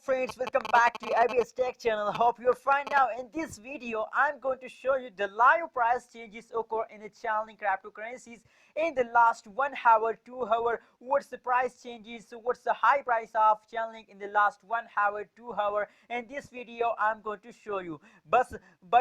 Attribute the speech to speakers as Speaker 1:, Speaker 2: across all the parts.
Speaker 1: friends, welcome back to IBS Tech channel. Hope you're fine. Now in this video I'm going to show you the live price changes occur in the Chainlink cryptocurrencies in the last 1 hour, 2 hour. What's the price changes, so what's the high price of Chainlink in the last 1 hour, 2 hour. In this video I'm going to show you, but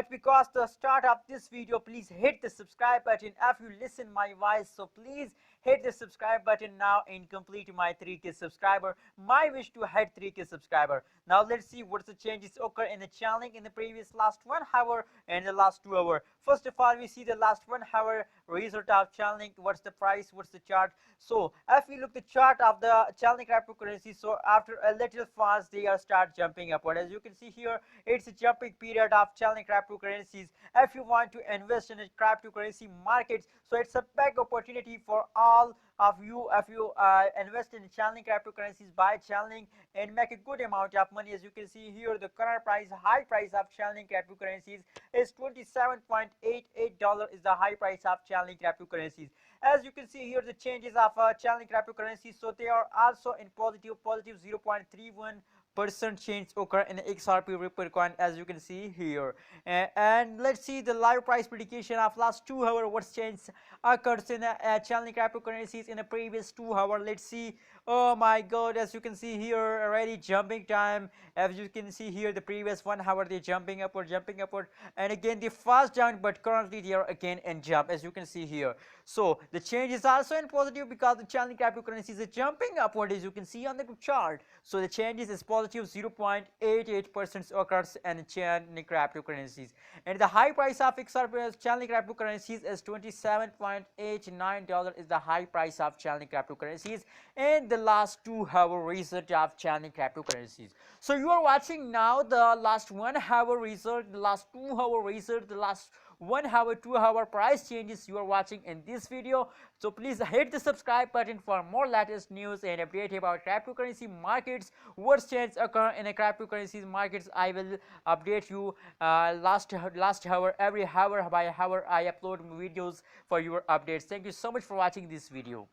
Speaker 1: because the start of this video, please hit the subscribe button if you listen my voice. So please hit the subscribe button now and complete my 3k subscriber. My wish to hit 3k subscriber. Now let's see what's the changes occur in the Chainlink in the previous last 1 hour and the last 2 hour. First of all, we see the last 1 hour result of Chainlink. What's the price, what's the chart. So if we look the chart of the Chainlink cryptocurrency, so after a little fast they are start jumping upward. As you can see here, it's a jumping period of Chainlink cryptocurrencies. If you want to invest in a cryptocurrency markets, so it's a big opportunity for all of you. If you invest in Chainlink cryptocurrencies, buy Chainlink and make a good amount of money. As you can see here, the current price, high price of Chainlink cryptocurrencies is $27.88 is the high price of Chainlink cryptocurrencies. As you can see here, the changes of Chainlink cryptocurrencies, so they are also in positive 0.31% change occur in the XRP Ripple coin, as you can see here. And let's see the live price prediction of last 2 hour. What's changed occurs in the Chainlink cryptocurrencies in the previous 2 hour. Let's see. Oh my god, as you can see here, already jumping time. As you can see here, the previous 1 hour they jumping upward, and again they fast down, but currently they are again in jump, as you can see here. So the change is also in positive because the Chainlink cryptocurrencies is jumping upward, as you can see on the chart. So the changes is positive 0.88% occurs in the Chainlink cryptocurrencies, and the high price of XRP Chainlink cryptocurrencies is $27.89 is the high price of Chainlink cryptocurrencies in the last 2 hour result of Chainlink cryptocurrencies. So you are watching now the last 1 hour result, the last 2 hour result, the last 1 hour, 2 hour price changes you are watching in this video. So please hit the subscribe button for more latest news and update about cryptocurrency markets. What's change occur in the cryptocurrencies markets, I will update you last hour, every hour by hour I upload videos for your updates. Thank you so much for watching this video.